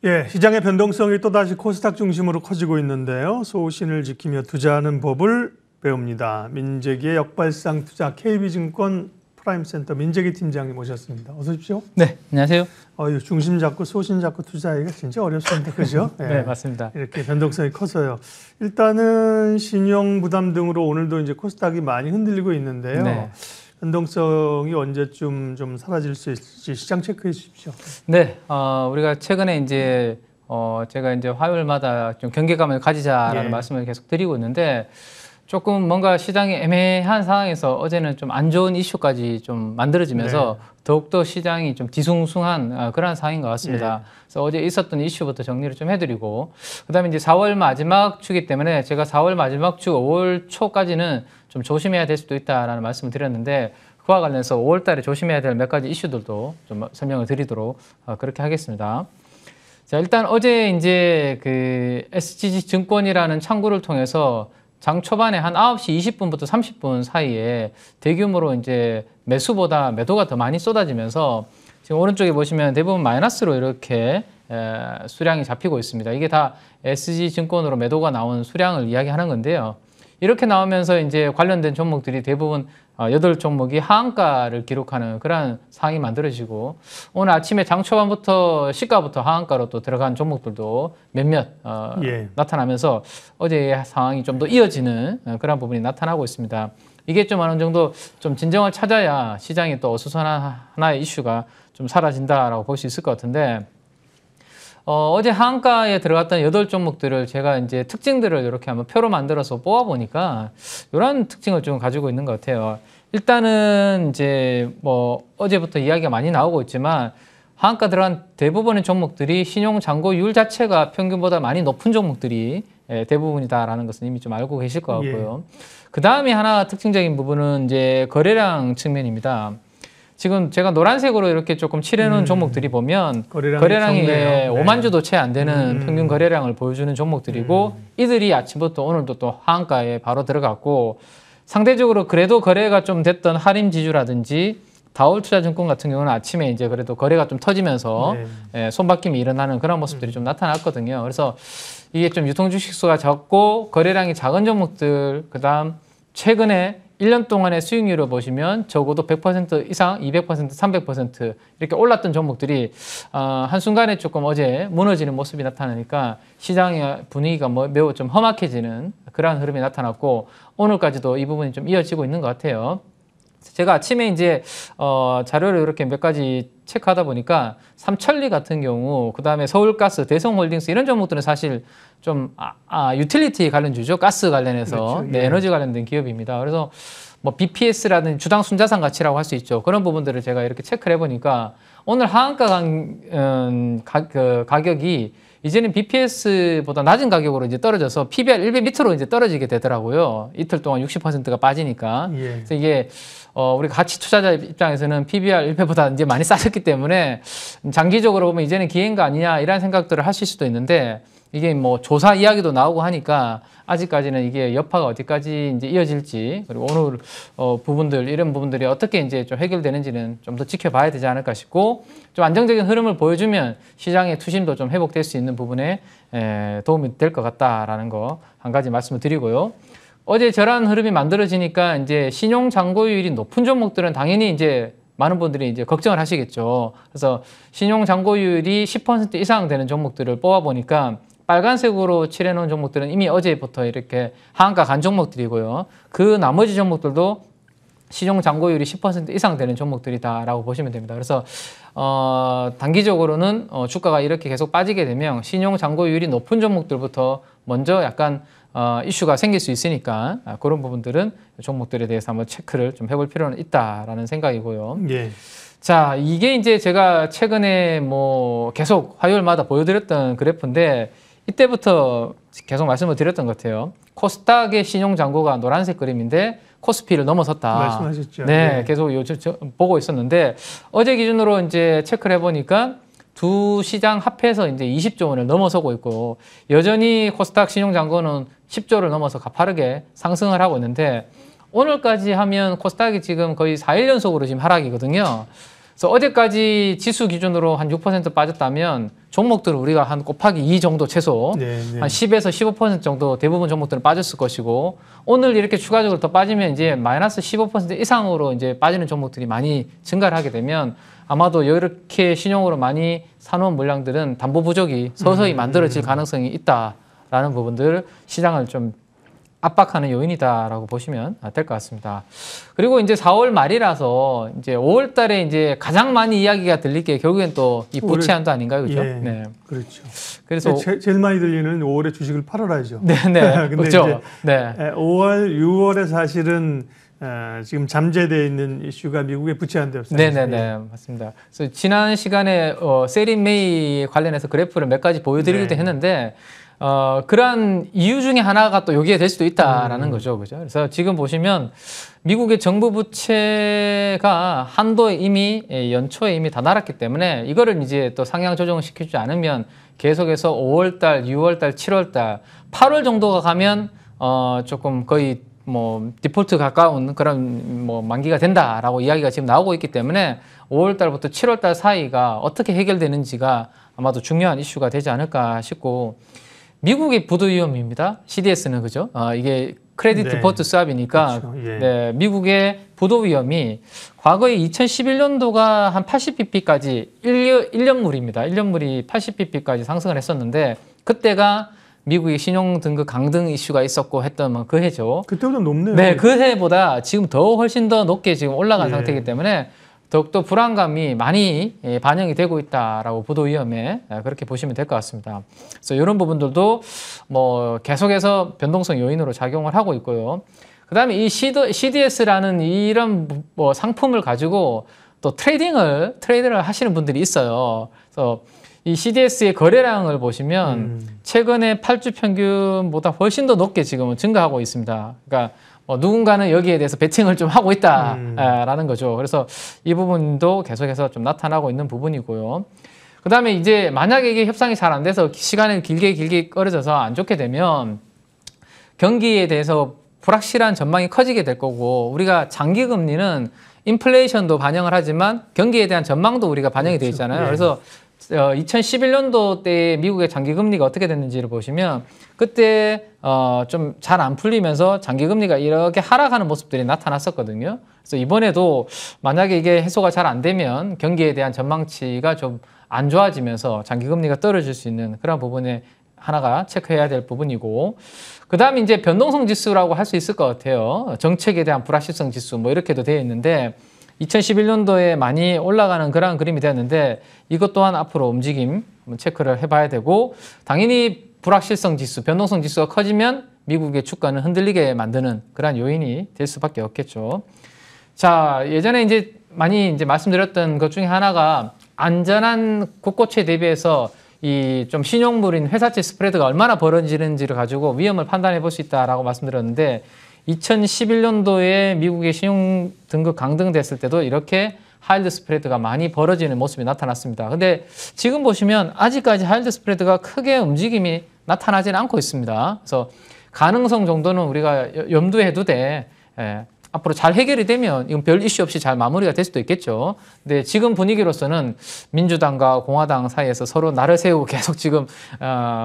예, 시장의 변동성이 또다시 코스닥 중심으로 커지고 있는데요. 소신을 지키며 투자하는 법을 배웁니다. 민재기의 역발상 투자 KB증권 프라임센터 민재기 팀장님 모셨습니다. 어서 오십시오. 네, 안녕하세요. 중심 잡고 소신 잡고 투자하기가 진짜 어렵습니다. 그죠? 네, 네, 맞습니다. 이렇게 변동성이 커서요. 일단은 신용 부담 등으로 오늘도 이제 코스닥이 많이 흔들리고 있는데요. 네. 변동성이 언제쯤 좀 사라질 수 있을지 시장 체크해 주십시오. 네, 우리가 최근에 이제 제가 이제 화요일마다 좀 경계감을 가지자라는 말씀을 계속 드리고 있는데 조금 뭔가 시장이 애매한 상황에서 어제는 좀 안 좋은 이슈까지 좀 만들어지면서 더욱더 시장이 좀 뒤숭숭한 그런 상황인 것 같습니다. 그래서 어제 있었던 이슈부터 정리를 좀 해드리고 그다음에 이제 4월 마지막 주기 때문에 제가 4월 마지막 주 5월 초까지는 좀 조심해야 될 수도 있다라는 말씀을 드렸는데 그와 관련해서 5월 달에 조심해야 될 몇 가지 이슈들도 좀 설명을 드리도록 그렇게 하겠습니다. 자, 일단 어제 이제 그 SGG 증권이라는 창구를 통해서 장 초반에 한 9시 20분부터 30분 사이에 대규모로 이제 매수보다 매도가 더 많이 쏟아지면서 지금 오른쪽에 보시면 대부분 마이너스로 이렇게 수량이 잡히고 있습니다. 이게 다 SG증권으로 매도가 나온 수량을 이야기하는 건데요. 이렇게 나오면서 이제 관련된 종목들이 대부분 8종목이 하한가를 기록하는 그런 상황이 만들어지고 오늘 아침에 장 초반부터 시가부터 하한가로 또 들어간 종목들도 몇몇 나타나면서 어제의 상황이 좀 더 이어지는 그런 부분이 나타나고 있습니다. 이게 좀 어느 정도 좀 진정을 찾아야 시장이 또 어수선한 하나의 이슈가 좀 사라진다라고 볼 수 있을 것 같은데 어제 하한가에 들어갔던 8종목들을 제가 이제 특징들을 이렇게 한번 표로 만들어서 뽑아보니까 이런 특징을 좀 가지고 있는 것 같아요. 일단은 이제 뭐 어제부터 이야기가 많이 나오고 있지만 하한가 들어간 대부분의 종목들이 신용 잔고율 자체가 평균보다 많이 높은 종목들이 대부분이다라는 것은 이미 좀 알고 계실 것 같고요. 그 다음에 하나 특징적인 부분은 이제 거래량 측면입니다. 지금 제가 노란색으로 이렇게 조금 칠해놓은 종목들이 보면 거래량이 5만 주도 채 안 되는 평균 거래량을 보여주는 종목들이고 이들이 아침부터 오늘도 또 하한가에 바로 들어갔고 상대적으로 그래도 거래가 좀 됐던 하림지주라든지 다올투자증권 같은 경우는 아침에 이제 그래도 거래가 좀 터지면서 손바뀜이 일어나는 그런 모습들이 좀 나타났거든요. 그래서 이게 좀 유통 주식수가 적고 거래량이 작은 종목들 그다음 최근에 1년 동안의 수익률을 보시면 적어도 100% 이상, 200%, 300% 이렇게 올랐던 종목들이 한순간에 조금 어제 무너지는 모습이 나타나니까 시장의 분위기가 매우 좀 험악해지는 그러한 흐름이 나타났고 오늘까지도 이 부분이 좀 이어지고 있는 것 같아요. 제가 아침에 이제 자료를 이렇게 몇 가지 체크하다 보니까 삼천리 같은 경우, 그 다음에 서울가스, 대성홀딩스 이런 종목들은 사실 좀 유틸리티 관련주죠. 가스 관련해서 그렇죠. 에너지 관련된 기업입니다. 그래서 뭐 BPS라든지 주당 순자산 가치라고 할 수 있죠. 그런 부분들을 제가 이렇게 체크를 해보니까 오늘 하한가 가격이 이제는 BPS보다 낮은 가격으로 이제 떨어져서 PBR 1배 밑으로 이제 떨어지게 되더라고요. 이틀 동안 60%가 빠지니까. 그래서 이게 우리 가치 투자자 입장에서는 PBR 1배보다 이제 많이 싸졌기 때문에 장기적으로 보면 이제는 기회인가 아니냐 이런 생각들을 하실 수도 있는데 이게 뭐 조사 이야기도 나오고 하니까 아직까지는 이게 여파가 어디까지 이제 이어질지 그리고 오늘 이런 부분들이 어떻게 이제 좀 해결되는지는 좀 더 지켜봐야 되지 않을까 싶고 좀 안정적인 흐름을 보여주면 시장의 투심도 좀 회복될 수 있는 부분에 도움이 될 것 같다라는 거 한 가지 말씀을 드리고요. 어제 저런 흐름이 만들어지니까 이제 신용 잔고율이 높은 종목들은 당연히 이제 많은 분들이 이제 걱정을 하시겠죠. 그래서 신용 잔고율이 10% 이상 되는 종목들을 뽑아보니까 빨간색으로 칠해놓은 종목들은 이미 어제부터 이렇게 하한가 간 종목들이고요. 그 나머지 종목들도 신용 잔고율이 10% 이상 되는 종목들이다라고 보시면 됩니다. 그래서 단기적으로는 주가가 이렇게 계속 빠지게 되면 신용 잔고율이 높은 종목들부터 먼저 약간 이슈가 생길 수 있으니까 그런 부분들은 종목들에 대해서 한번 체크를 좀 해볼 필요는 있다라는 생각이고요. 자, 이게 이제 제가 최근에 뭐 계속 화요일마다 보여드렸던 그래프인데 이때부터 계속 말씀을 드렸던 것 같아요. 코스닥의 신용 잔고가 노란색 그림인데 코스피를 넘어섰다. 말씀하셨죠. 네, 계속 보고 있었는데 어제 기준으로 이제 체크를 해보니까 두 시장 합해서 이제 20조 원을 넘어서고 있고 여전히 코스닥 신용 잔고는 10조를 넘어서 가파르게 상승을 하고 있는데 오늘까지 하면 코스닥이 지금 거의 4일 연속으로 지금 하락이거든요. 그래서 어제까지 지수 기준으로 한 6% 빠졌다면 종목들은 우리가 한 곱하기 2 정도 최소 한 10에서 15% 정도 대부분 종목들은 빠졌을 것이고 오늘 이렇게 추가적으로 더 빠지면 이제 마이너스 15% 이상으로 이제 빠지는 종목들이 많이 증가를 하게 되면 아마도 이렇게 신용으로 많이 사놓은 물량들은 담보 부족이 서서히 만들어질 가능성이 있다라는 부분들 시장을 좀 압박하는 요인이다라고 보시면 될 것 같습니다. 그리고 이제 4월 말이라서 이제 5월 달에 이제 가장 많이 이야기가 들릴 게 결국엔 또 이 부채한도 아닌가요, 그죠? 예, 네. 그렇죠. 그래서 제일 많이 들리는 5월에 주식을 팔아라죠. 네, 네, 근데 그렇죠. 이제 네. 5월, 6월에 사실은 지금 잠재되어 있는 이슈가 미국의 부채한대였어요. 네, 네, 네, 맞습니다. 그래서 지난 시간에 세린 메이 관련해서 그래프를 몇 가지 보여드리기도 했는데. 그러한 이유 중에 하나가 또 여기에 될 수도 있다라는 거죠. 그죠? 그래서 지금 보시면 미국의 정부 부채가 한도에 이미 연초에 이미 다다랐기 때문에 이거를 이제 또 상향 조정을 시키지 않으면 계속해서 5월달, 6월달, 7월달, 8월 정도가 가면 조금 거의 뭐 디폴트 가까운 그런 뭐 만기가 된다라고 이야기가 지금 나오고 있기 때문에 5월달부터 7월달 사이가 어떻게 해결되는지가 아마도 중요한 이슈가 되지 않을까 싶고 미국의 부도 위험입니다. CDS는 그죠? 이게 크레딧 네. 디폴트 스왑이니까 그렇죠. 예. 네, 미국의 부도 위험이 과거에 2011년도가 한 80pp까지 1년물입니다. 1년물이 80pp까지 상승을 했었는데 그때가 미국의 신용 등급 강등 이슈가 있었고 했던 그 해죠. 그때보다 높네요. 네, 그 해보다 지금 더 훨씬 더 높게 지금 올라간 예. 상태이기 때문에 더욱더 불안감이 많이 반영이 되고 있다라고 부도 위험에 그렇게 보시면 될 것 같습니다. 그래서 이런 부분들도 뭐 계속해서 변동성 요인으로 작용을 하고 있고요. 그 다음에 이 CDS라는 이런 뭐 상품을 가지고 또 트레이딩을 하시는 분들이 있어요. 그래서 이 CDS의 거래량을 보시면 최근에 8주 평균보다 훨씬 더 높게 지금은 증가하고 있습니다. 그러니까 누군가는 여기에 대해서 베팅을 좀 하고 있다라는 거죠. 그래서 이 부분도 계속해서 좀 나타나고 있는 부분이고요. 그 다음에 이제 만약에 이게 협상이 잘 안 돼서 시간이 길게 끌어져서 안 좋게 되면 경기에 대해서 불확실한 전망이 커지게 될 거고 우리가 장기 금리는 인플레이션도 반영을 하지만 경기에 대한 전망도 우리가 반영이 되어 있잖아요. 그래서 2011년도 때 미국의 장기 금리가 어떻게 됐는지를 보시면 그때 좀 잘 안 풀리면서 장기 금리가 이렇게 하락하는 모습들이 나타났었거든요. 그래서 이번에도 만약에 이게 해소가 잘 안 되면 경기에 대한 전망치가 좀 안 좋아지면서 장기 금리가 떨어질 수 있는 그런 부분에 하나가 체크해야 될 부분이고 그 다음에 이제 변동성 지수라고 할 수 있을 것 같아요. 정책에 대한 불확실성 지수 뭐 이렇게도 되어 있는데 2011년도에 많이 올라가는 그런 그림이 되었는데 이것 또한 앞으로 움직임 한번 체크를 해봐야 되고 당연히 불확실성 지수, 변동성 지수가 커지면 미국의 주가는 흔들리게 만드는 그런 요인이 될 수밖에 없겠죠. 자, 예전에 이제 많이 이제 말씀드렸던 것 중에 하나가 안전한 국고채 대비해서 이 좀 신용물인 회사채 스프레드가 얼마나 벌어지는지를 가지고 위험을 판단해 볼 수 있다라고 말씀드렸는데 2011년도에 미국의 신용 등급 강등됐을 때도 이렇게 하이힐드 스프레드가 많이 벌어지는 모습이 나타났습니다. 근데 지금 보시면 아직까지 하이힐드 스프레드가 크게 움직임이 나타나지는 않고 있습니다. 그래서 가능성 정도는 우리가 염두에 두되 앞으로 잘 해결이 되면 이건 별 이슈 없이 잘 마무리가 될 수도 있겠죠. 근데 지금 분위기로서는 민주당과 공화당 사이에서 서로 날을 세우고 계속 지금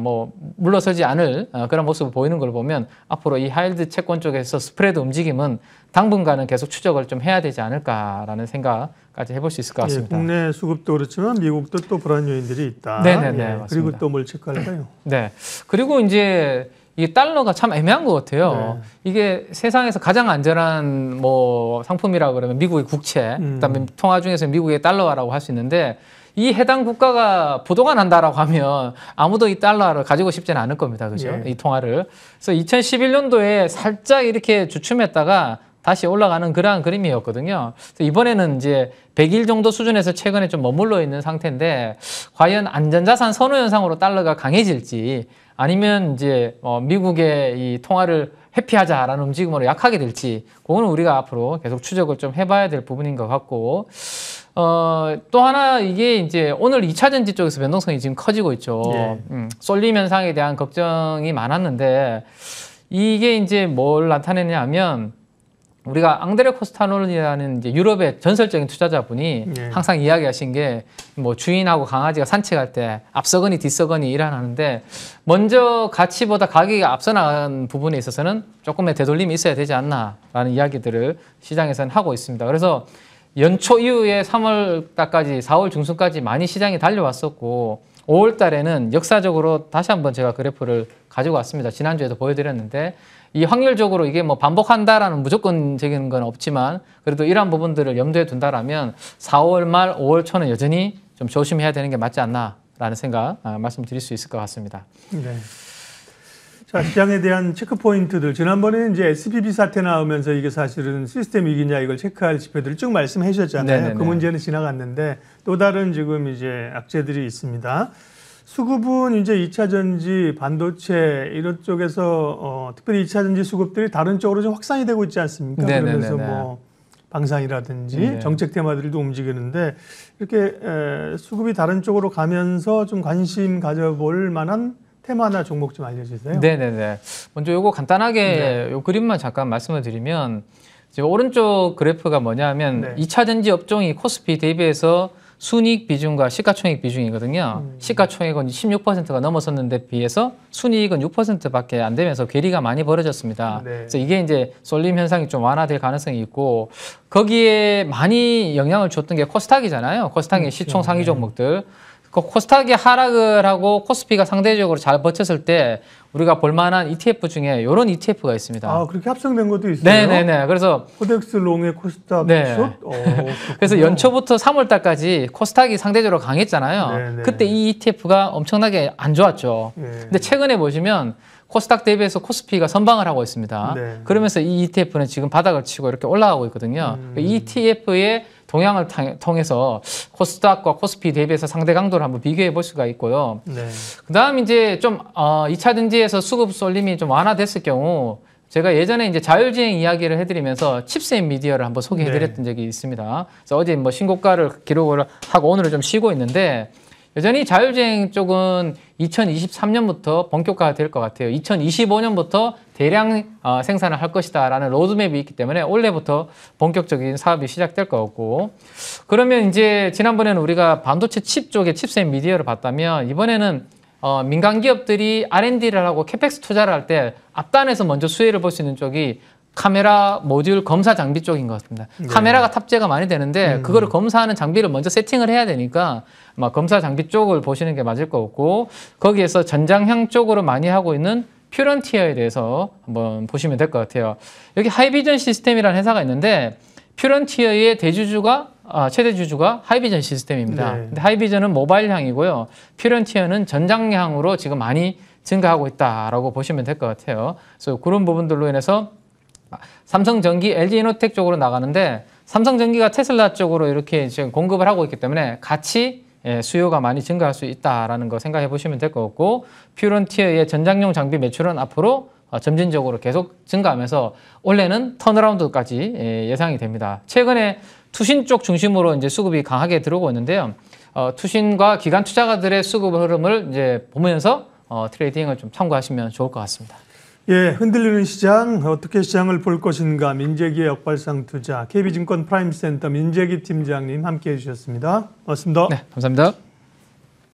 뭐 물러서지 않을 그런 모습을 보이는 걸 보면 앞으로 이 하이힐드 채권 쪽에서 스프레드 움직임은 당분간은 계속 추적을 좀 해야 되지 않을까라는 생각까지 해볼 수 있을 것 같습니다. 국내 수급도 그렇지만 미국도 또 불안 요인들이 있다. 네네네. 맞습니다. 그리고 또 뭘 체크할까요? 네. 그리고 이제 이 달러가 참 애매한 것 같아요. 이게 세상에서 가장 안전한 뭐 상품이라고 그러면 미국의 국채, 그다음에 통화 중에서 미국의 달러라고 할 수 있는데 이 해당 국가가 부도가 난다라고 하면 아무도 이 달러를 가지고 싶지는 않을 겁니다, 그죠? 이 통화를. 그래서 2011년도에 살짝 이렇게 주춤했다가 다시 올라가는 그러한 그림이었거든요. 그래서 이번에는 이제 100일 정도 수준에서 최근에 좀 머물러 있는 상태인데 과연 안전자산 선호 현상으로 달러가 강해질지 아니면 이제 미국의 이 통화를 회피하자라는 움직임으로 약하게 될지 그거는 우리가 앞으로 계속 추적을 좀 해봐야 될 부분인 것 같고 또 하나 이게 이제 오늘 2차 전지 쪽에서 변동성이 지금 커지고 있죠. 쏠림 현상에 대한 걱정이 많았는데 이게 이제 뭘 나타내냐면 우리가 앙드레 코스타놀이라는 이제 유럽의 전설적인 투자자분이 예. 항상 이야기하신 게 뭐 주인하고 강아지가 산책할 때 앞서거니 뒤서거니 일어나는데 먼저 가치보다 가격이 앞서 나간 부분에 있어서는 조금의 되돌림이 있어야 되지 않나라는 이야기들을 시장에서는 하고 있습니다. 그래서 연초 이후에 3월 달까지 4월 중순까지 많이 시장이 달려왔었고 5월 달에는 역사적으로 다시 한번 제가 그래프를 가지고 왔습니다. 지난주에도 보여드렸는데 이 확률적으로 이게 뭐 반복한다라는 무조건적인 건 없지만 그래도 이러한 부분들을 염두에 둔다라면 4월 말 5월 초는 여전히 좀 조심해야 되는 게 맞지 않나라는 생각 말씀드릴 수 있을 것 같습니다. 네. 자, 시장에 대한 체크 포인트들. 지난번에는 이제 SBB 사태 나오면서 이게 사실은 시스템 위기냐 이걸 체크할 지표들을 쭉 말씀해 주셨잖아요. 네네네. 그 문제는 지나갔는데 또 다른 지금 이제 악재들이 있습니다. 수급은 이제 2차 전지, 반도체 이런 쪽에서 특별히 2차 전지 수급들이 다른 쪽으로 좀 확산이 되고 있지 않습니까? 네네네네. 그러면서 뭐 방산이라든지 네. 정책 테마들도 움직이는데 이렇게 수급이 다른 쪽으로 가면서 좀 관심 가져볼 만한 테마나 종목 좀 알려주세요. 네네네. 먼저 요거 간단하게 요 그림만 잠깐 말씀을 드리면 지금 오른쪽 그래프가 뭐냐면 네. 2차 전지 업종이 코스피 대비해서 순이익 비중과 시가총액 비중이거든요. 시가총액은 16%가 넘었었는데 비해서 순이익은 6%밖에 안 되면서 괴리가 많이 벌어졌습니다. 네. 그래서 이게 이제 쏠림 현상이 좀 완화될 가능성이 있고 거기에 많이 영향을 줬던 게 코스닥이잖아요. 코스닥의 시총 상위 종목들. 그 코스닥이 하락을 하고 코스피가 상대적으로 잘 버텼을 때 우리가 볼만한 ETF 중에 이런 ETF가 있습니다. 아, 그렇게 합성된 것도 있어요? 네네네. 그래서 코덱스 롱의 코스닥 네. 숏? 그래서 연초부터 3월 달까지 코스닥이 상대적으로 강했잖아요. 네네. 그때 이 ETF가 엄청나게 안 좋았죠. 네. 근데 최근에 보시면 코스닥 대비해서 코스피가 선방을 하고 있습니다. 네. 그러면서 이 ETF는 지금 바닥을 치고 이렇게 올라가고 있거든요. 이 ETF의 동향을 통해서 코스닥과 코스피 대비해서 상대 강도를 한번 비교해 볼 수가 있고요. 네. 그다음 이제 좀 2차 전지에서 수급 쏠림이 좀 완화됐을 경우 제가 예전에 이제 자율주행 이야기를 해드리면서 칩셋 미디어를 한번 소개해드렸던 적이 있습니다. 그래서 어제 뭐 신고가를 기록을 하고 오늘은 좀 쉬고 있는데 여전히 자율주행 쪽은 2023년부터 본격화가 될 것 같아요. 2025년부터 대량 생산을 할 것이다라는 로드맵이 있기 때문에 올해부터 본격적인 사업이 시작될 것 같고 그러면 이제 지난번에는 우리가 반도체 칩 쪽에 칩셋 미디어를 봤다면 이번에는 민간 기업들이 R&D를 하고 캐펙스 투자를 할 때 앞단에서 먼저 수혜를 볼 수 있는 쪽이 카메라 모듈 검사 장비 쪽인 것 같습니다. 네. 카메라가 탑재가 많이 되는데 그거를 검사하는 장비를 먼저 세팅을 해야 되니까 아마 검사 장비 쪽을 보시는 게 맞을 것 같고 거기에서 전장형 쪽으로 많이 하고 있는 퓨런티어에 대해서 한번 보시면 될 것 같아요. 여기 하이비전 시스템이라는 회사가 있는데 퓨런티어의 대주주가 최대 주주가 하이비전 시스템입니다. 네. 근데 하이비전은 모바일향이고요. 퓨런티어는 전장향으로 지금 많이 증가하고 있다라고 보시면 될 것 같아요. 그래서 그런 부분들로 인해서 삼성전기, LG이노텍 쪽으로 나가는데 삼성전기가 테슬라 쪽으로 이렇게 지금 공급을 하고 있기 때문에 같이 수요가 많이 증가할 수 있다라는 거 생각해 보시면 될 것 같고 퓨런티어의 전장용 장비 매출은 앞으로 점진적으로 계속 증가하면서 올해는 턴어라운드까지 예상이 됩니다. 최근에 투신 쪽 중심으로 이제 수급이 강하게 들어오고 있는데요. 투신과 기관 투자가들의 수급 흐름을 이제 보면서 트레이딩을 좀 참고하시면 좋을 것 같습니다. 예, 흔들리는 시장, 어떻게 시장을 볼 것인가, 민재기의 역발상 투자, KB증권 프라임센터 민재기 팀장님 함께해 주셨습니다. 고맙습니다. 네, 감사합니다.